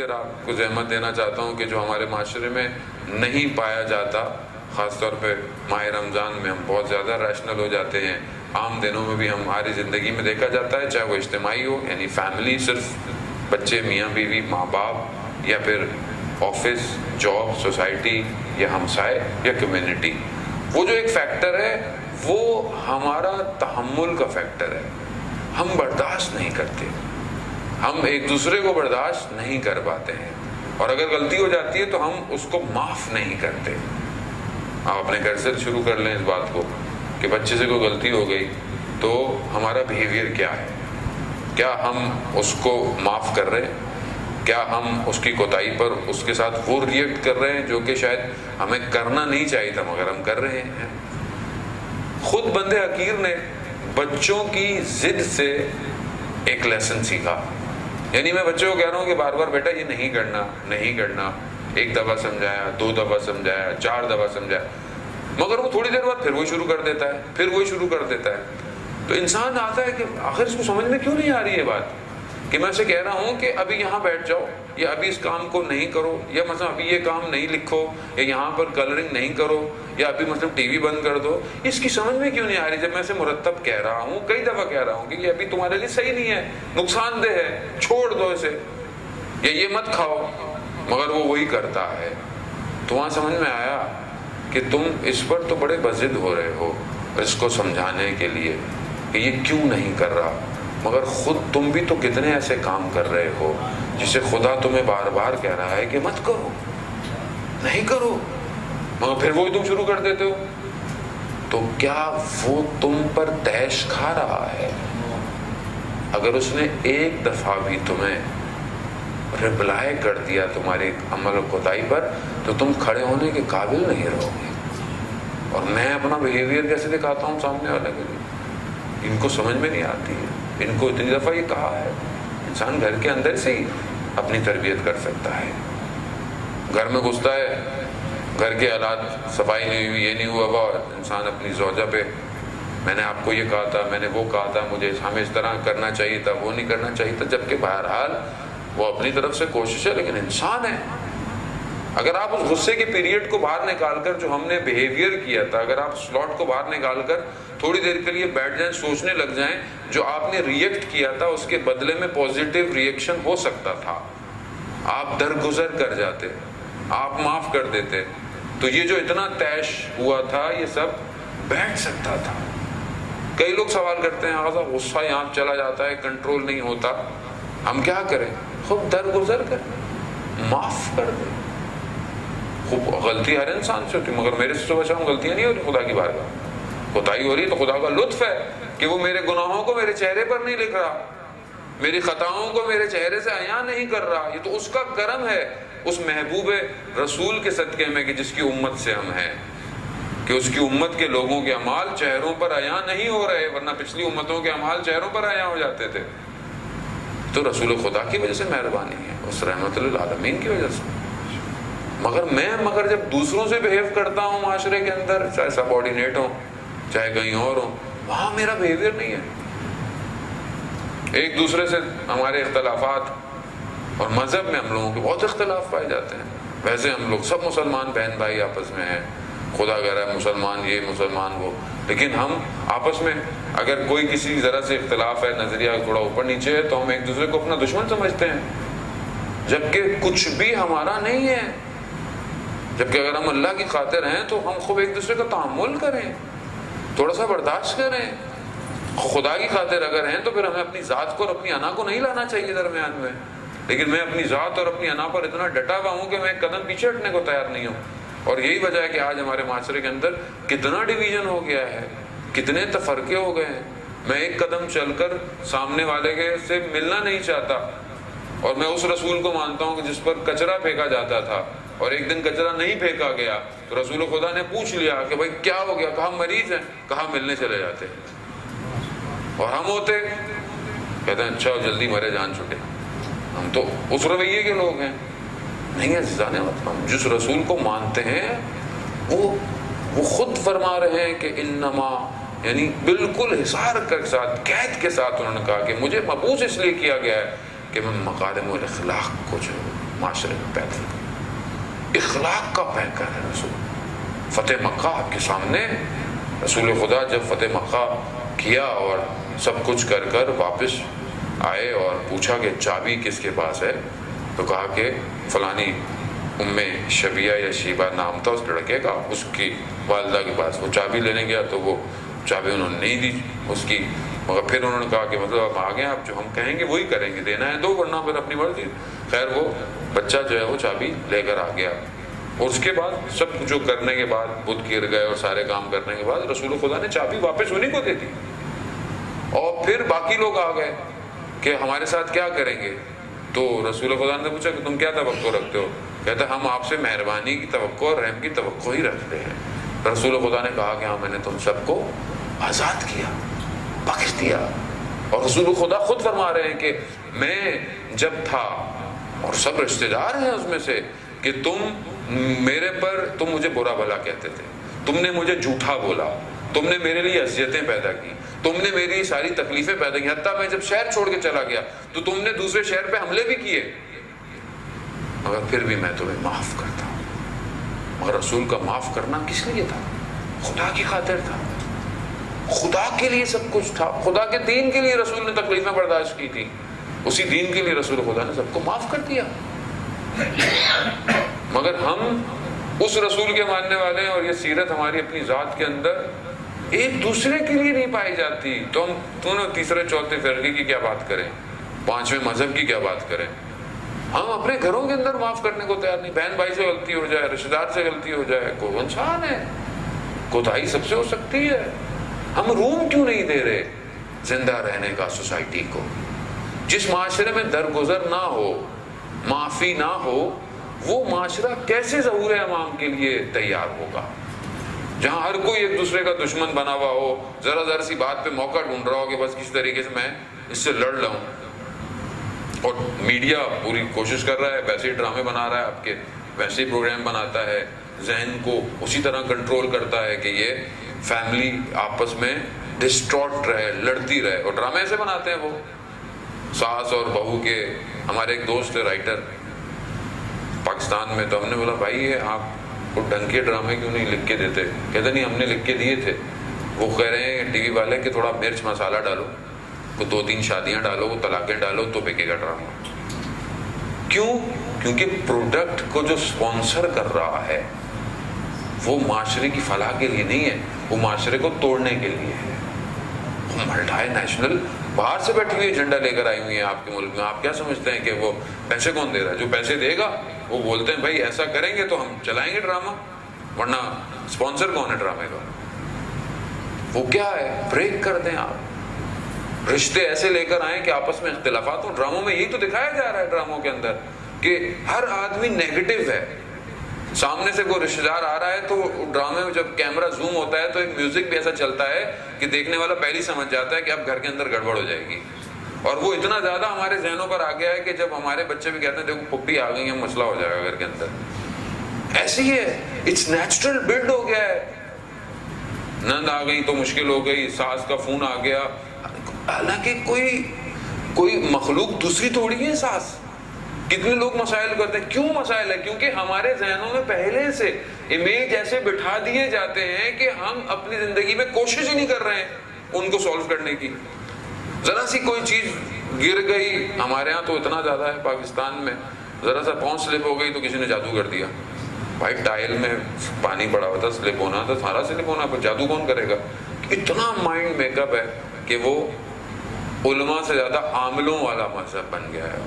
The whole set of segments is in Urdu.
دیر آپ کو زحمت دینا چاہتا ہوں کہ جو ہمارے معاشرے میں نہیں پایا جاتا، خاص طور پہ ماہ رمضان میں ہم بہت زیادہ ریشنل ہو جاتے ہیں، عام دنوں میں بھی ہماری زندگی میں دیکھا جاتا ہے، چاہے وہ اجتماعی ہو یعنی فیملی، صرف بچے، میاں بیوی، ماں باپ، یا پھر آفس، جاب، سوسائٹی، یا ہمسائے، یا کمیونٹی، وہ جو ایک فیکٹر ہے وہ ہمارا تحمل کا فیکٹر ہے. ہم برداشت نہیں کرتے، ہم ایک دوسرے کو برداشت نہیں کر پاتے ہیں، اور اگر غلطی ہو جاتی ہے تو ہم اس کو معاف نہیں کرتے. آپ اپنے گھر سے شروع کر لیں اس بات کو کہ بچے سے کوئی غلطی ہو گئی تو ہمارا بیہیویئر کیا ہے. کیا ہم اس کو معاف کر رہے ہیں؟ کیا ہم اس کی کوتاہی پر اس کے ساتھ وہ ریئیکٹ کر رہے ہیں جو کہ شاید ہمیں کرنا نہیں چاہیے تھا مگر ہم کر رہے ہیں؟ خود بندے حقیر نے بچوں کی ضد سے ایک لیسن سیکھا. یعنی میں بچوں کو کہہ رہا ہوں کہ بار بار بیٹا یہ نہیں کرنا، نہیں کرنا، ایک دفعہ سمجھایا، 2 دفعہ سمجھایا، 4 دفعہ سمجھایا، مگر وہ تھوڑی دیر بعد پھر وہی شروع کر دیتا ہے، پھر وہی شروع کر دیتا ہے. تو انسان آتا ہے کہ آخر اس کو سمجھ میں کیوں نہیں آ رہی ہے بات، کہ میں اسے کہہ رہا ہوں کہ ابھی یہاں بیٹھ جاؤ، یا ابھی اس کام کو نہیں کرو، یا مثلا ابھی یہ کام نہیں لکھو، یا یہاں پر کلرنگ نہیں کرو، یا ابھی مثلا ٹی وی بند کر دو. اس کی سمجھ میں کیوں نہیں آ رہی جب میں اسے مرتب کہہ رہا ہوں، کئی دفعہ کہہ رہا ہوں کہ یہ ابھی تمہارے لیے صحیح نہیں ہے، نقصان دہ ہے، چھوڑ دو اسے، یا یہ مت کھاؤ، مگر وہ وہی کرتا ہے. تو وہاں سمجھ میں آیا کہ تم اس پر تو بڑے بضد ہو رہے ہو اس کو سمجھانے کے لیے کہ یہ کیوں نہیں کر رہا، مگر خود تم بھی تو کتنے ایسے کام کر رہے ہو جسے خدا تمہیں بار بار کہہ رہا ہے کہ مت کرو، نہیں کرو، مگر پھر وہی تم شروع کر دیتے ہو. تو کیا وہ تم پر تیش کھا رہا ہے؟ اگر اس نے ایک دفعہ بھی تمہیں رپلائی کر دیا تمہاری عمل و کوتاہی پر تو تم کھڑے ہونے کے قابل نہیں رہو گے. اور میں اپنا بیہیویئر کیسے دکھاتا ہوں سامنے والے کے لیے، ان کو سمجھ میں نہیں آتی ہے. ان کو اتنی دفعہ یہ کہا ہے. انسان گھر کے اندر سے ہی اپنی تربیت کر سکتا ہے. گھر میں گھستا ہے، گھر کے حالات صفائی نہیں ہوئی، یہ نہیں ہوا، وہ انسان اپنی زوجہ پہ میں نے آپ کو یہ کہا تھا، میں نے وہ کہا تھا، مجھے ہمیں اس طرح کرنا چاہیے تھا، وہ نہیں کرنا چاہیے تھا، جبکہ بہرحال وہ اپنی طرف سے کوشش ہے لیکن انسان ہے. اگر آپ اس غصے کے پیریڈ کو باہر نکال کر جو ہم نے بیہیویئر کیا تھا، اگر آپ سلاٹ کو باہر نکال کر تھوڑی دیر کے لیے بیٹھ جائیں، سوچنے لگ جائیں جو آپ نے ریئیکٹ کیا تھا اس کے بدلے میں پوزیٹیو ریئیکشن ہو سکتا تھا، آپ درگزر کر جاتے، آپ معاف کر دیتے، تو یہ جو اتنا طیش ہوا تھا یہ سب بیٹھ سکتا تھا. کئی لوگ سوال کرتے ہیں آغازہ غصہ یہاں چلا جاتا ہے، کنٹرول نہیں ہوتا، ہم کیا کریں؟ خود درگزر کریں، معاف کر دیں. خوب غلطی ہر انسان سے ہوتی، مگر میرے سے صبح شام غلطیاں نہیں ہوتی. خدا کی بارگاہ کوتاہی ہو رہی ہے تو خدا کا لطف ہے کہ وہ میرے گناہوں کو میرے چہرے پر نہیں لکھ رہا، میری خطاؤں کو میرے چہرے سے عیاں نہیں کر رہا. یہ تو اس کا کرم ہے، اس محبوب رسول کے صدقے میں کہ جس کی امت سے ہم ہیں، کہ اس کی امت کے لوگوں کے اعمال چہروں پر عیاں نہیں ہو رہے، ورنہ پچھلی امتوں کے اعمال چہروں پر عیاں ہو جاتے تھے. تو رسول خدا کی وجہ سے مہربانی ہے، اس رحمت للعالمین کی وجہ سے. مگر جب دوسروں سے بہیو کرتا ہوں معاشرے کے اندر، چاہے سب آرڈینیٹ ہوں چاہے کہیں اور ہوں، وہاں میرا بہیویئر نہیں ہے. ایک دوسرے سے ہمارے اختلافات، اور مذہب میں ہم لوگوں کے بہت اختلاف پائے جاتے ہیں. ویسے ہم لوگ سب مسلمان بہن بھائی آپس میں ہیں، خدا کہہ رہا ہے مسلمان یہ مسلمان وہ، لیکن ہم آپس میں اگر کوئی کسی ذرا سے اختلاف ہے، نظریہ تھوڑا اوپر نیچے ہے، تو ہم ایک دوسرے کو اپنا دشمن سمجھتے ہیں، جبکہ کچھ بھی ہمارا نہیں ہے. جبکہ اگر ہم اللہ کی خاطر ہیں تو ہم خوب ایک دوسرے کا تحمل کریں، تھوڑا سا برداشت کریں. خدا کی خاطر اگر ہیں تو پھر ہمیں اپنی ذات کو اور اپنی انا کو نہیں لانا چاہیے درمیان میں. لیکن میں اپنی ذات اور اپنی انا پر اتنا ڈٹا ہوا ہوں کہ میں ایک قدم پیچھے ہٹنے کو تیار نہیں ہوں. اور یہی وجہ ہے کہ آج ہمارے معاشرے کے اندر کتنا ڈویژن ہو گیا ہے، کتنے تفرقے ہو گئے ہیں. میں ایک قدم چل کر سامنے والے کے سے ملنا نہیں چاہتا، اور میں اس رسول کو مانتا ہوں کہ جس پر کچرا پھینکا جاتا تھا اور ایک دن کچرا نہیں پھینکا گیا تو رسول خدا نے پوچھ لیا کہ بھائی کیا ہو گیا، کہا مریض ہیں، کہا ملنے چلے جاتے. اور ہم ہوتے کہتے ہیں اچھا جلدی مرے جان چھٹے. ہم تو اس رویے کے لوگ ہیں. نہیں عزیزان محترم، جس رسول کو مانتے ہیں وہ خود فرما رہے ہیں کہ انما، یعنی بالکل حصار کے ساتھ، قید کے ساتھ انہوں نے کہا کہ مجھے مبعوث اس لیے کیا گیا ہے کہ میں مکارم الاخلاق کو جو معاشرے میں پیدا کی. اخلاق کا پیکر ہے رسول. فتح مکہ آپ کے سامنے رسول خدا جب فتح مکہ کیا اور سب کچھ کر کر واپس آئے اور پوچھا کہ چابی کس کے پاس ہے، تو کہا کہ فلانی ام شبیہ یا شیبہ نام تھا اس لڑکے کا، اس کی والدہ کے پاس. وہ چابی لینے گیا تو وہ چابی انہوں نے نہیں دی اس کی، مگر پھر انہوں نے کہا کہ مطلب آپ آگے آپ جو ہم کہیں گے وہی کریں گے، دینا ہے دو ورنہ پھر اپنی مرضی. خیر وہ بچہ جو ہے وہ چابی لے کر آ گیا. اور اس کے بعد سب جو کرنے کے بعد بت گر گئے اور سارے کام کرنے کے بعد رسول خدا نے چابی واپس انہیں کو دے دی. اور پھر باقی لوگ آ گئے کہ ہمارے ساتھ کیا کریں گے. تو رسول خدا نے پوچھا کہ تم کیا توقع رکھتے ہو؟ کہتا ہم آپ سے مہربانی کی توقع اور رحم کی توقع ہی رکھتے ہیں. رسول خدا نے کہا کہ ہاں میں نے تم سب کو آزاد کیا، بخش دیا. اور رسول خدا خود فرما رہے ہیں کہ میں جب تھا، اور سب رشتہ دار ہیں اس میں سے، کہ تم میرے پر تم مجھے برا بھلا کہتے تھے، تم نے مجھے جھوٹا بولا، تم نے میرے لیے اذیتیں پیدا کی، تم نے میری ساری تکلیفیں پیدا کی، حتیٰ میں جب شہر چھوڑ کے چلا گیا تو تم نے دوسرے شہر پہ حملے بھی کیے، مگر پھر بھی میں تمہیں معاف کرتا ہوں. مگر رسول کا معاف کرنا کس لیے تھا؟ خدا کی خاطر تھا، خدا کے لیے سب کچھ تھا. خدا کے دین کے لیے رسول نے تکلیفیں برداشت کی تھی، اسی دین کے لیے رسول خدا نے سب کو معاف کر دیا. مگر ہم اس رسول کے ماننے والے ہیں اور یہ سیرت ہماری اپنی ذات کے اندر ایک دوسرے کے لیے نہیں پائی جاتی. تو ہم دونوں تیسرے چوتھے فرقے کی کیا بات کریں، پانچویں مذہب کی کیا بات کریں. ہم اپنے گھروں کے اندر معاف کرنے کو تیار نہیں. بہن بھائی سے غلطی ہو جائے، رشتہ دار سے غلطی ہو جائے، کوئی انسان ہے، کوتاہی سب سے ہو سکتی ہے. ہم روم کیوں نہیں دے رہے زندہ رہنے کا سوسائٹی کو؟ جس معاشرے میں درگزر نہ ہو، معافی نہ ہو، وہ معاشرہ کیسے ظہور امام کے لیے تیار ہوگا؟ جہاں ہر کوئی ایک دوسرے کا دشمن بنا ہوا ہو، ذرا ذرا سی بات پہ موقع ڈھونڈ رہا ہو کہ بس کسی طریقے سے میں اس سے لڑ لوں. اور میڈیا پوری کوشش کر رہا ہے، ویسے ہی ڈرامے بنا رہا ہے آپ کے، ویسے ہی پروگرام بناتا ہے، ذہن کو اسی طرح کنٹرول کرتا ہے کہ یہ فیملی آپس میں ڈسٹارٹ رہے، لڑتی رہے. اور ڈرامے ایسے بناتے ہیں وہ ساس اور بہو کے. ہمارے ایک دوست ہے رائٹر پاکستان میں، تو ہم نے بولا بھائی یہ آپ کو ڈھنگ کے ڈرامے کیوں نہیں لکھ کے دیتے؟ کہتے نہیں ہم نے لکھ کے دیے تھے. وہ کہہ رہے ہیں ٹی وی والے کہ تھوڑا مرچ مسالہ ڈالو، کو 2-3 شادیاں ڈالو، وہ طلاقیں ڈالو تو بکے گا ڈرامہ. کیوں؟ کیونکہ پروڈکٹ کو جو سپانسر کر رہا ہے وہ معاشرے کی فلاح کے لیے نہیں ہے، وہ معاشرے کو توڑنے کے لیے ہے. ملٹائی نیشنل باہر سے بیٹھی ہوئی ایجنڈا لے کر آئی ہوئی ہیں آپ کے ملک میں. آپ کیا سمجھتے ہیں کہ وہ پیسے کون دے رہا ہے؟ جو پیسے دے گا وہ بولتے ہیں بھائی ایسا کریں گے تو ہم چلائیں گے ڈرامہ، ورنہ سپانسر کون ہے ڈرامے کا؟ وہ کیا ہے؟ بریک کر دیں آپ، رشتے ایسے لے کر آئیں کہ آپس میں اختلافات ہوں. ڈراموں میں یہی تو دکھایا جا رہا ہے ڈراموں کے اندر کہ ہر آدمی نیگیٹو ہے. سامنے سے کوئی رشتہ دار آ رہا ہے تو ڈرامے میں جب کیمرہ زوم ہوتا ہے تو ایک میوزک بھی ایسا چلتا ہے کہ دیکھنے والا پہلے سمجھ جاتا ہے کہ اب گھر کے اندر گڑبڑ ہو جائے گی. اور وہ اتنا زیادہ ہمارے ذہنوں پر آ گیا ہے کہ جب ہمارے بچے بھی کہتے ہیں دیکھو پپی آ گئی ہیں، مسئلہ ہو جائے گا گھر کے اندر. ایسی ہی ہے، اٹس نیچرل بلڈ ہو گیا ہے. نند آ گئی تو مشکل ہو گئی، ساس کا فون آ گیا. حالانکہ کوئی مخلوق دوسری تھوڑی ہے ساس. کتنے لوگ مسائل کرتے ہیں. کیوں مسائل ہے؟ کیونکہ ہمارے ذہنوں میں پہلے سے امیج ایسے بٹھا دیے جاتے ہیں کہ ہم اپنی زندگی میں کوشش ہی نہیں کر رہے ہیں ان کو سولو کرنے کی. ذرا سی کوئی چیز گر گئی، ہمارے ہاں تو اتنا زیادہ ہے پاکستان میں، ذرا سا پاؤں سلپ ہو گئی تو کسی نے جادو کر دیا. بھائی ٹائل میں پانی پڑا ہوا تھا، سلپ ہونا تھا، سارا سلپ ہونا، پر جادو کون کرے گا؟ اتنا مائنڈ میک اپ ہے کہ وہ علماء سے زیادہ عاملوں والا مذہب بن گیا ہے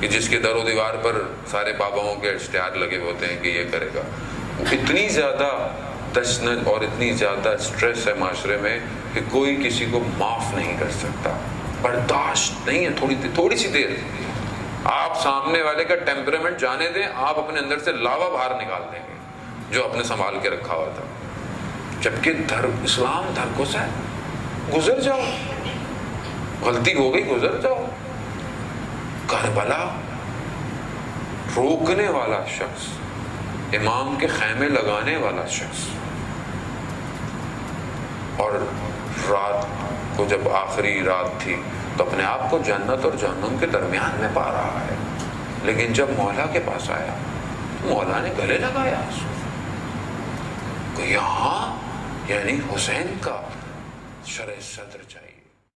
کہ جس کے در و دیوار پر سارے باباؤں کے اشتہار لگے ہوتے ہیں کہ یہ کرے گا. اتنی زیادہ تشنج اور اتنی زیادہ سٹریس ہے معاشرے میں کہ کوئی کسی کو معاف نہیں کر سکتا، برداشت نہیں ہے. تھوڑی سی دیر آپ سامنے والے کا ٹیمپرامنٹ جانے دیں، آپ اپنے اندر سے لاوا باہر نکال دیں گے جو آپ نے سنبھال کے رکھا ہوا تھا. جبکہ اسلام درگزر ہے، گزر جاؤ، غلطی ہو گئی گزر جاؤ. کربلا روکنے والا شخص، امام کے خیمے لگانے والا شخص، اور رات کو جب آخری رات تھی تو اپنے آپ کو جنت اور جہنم کے درمیان میں پا رہا ہے. لیکن جب مولا کے پاس آیا مولا نے گلے لگایا کہ یہاں یعنی حسین کا شرح صدر چاہیے.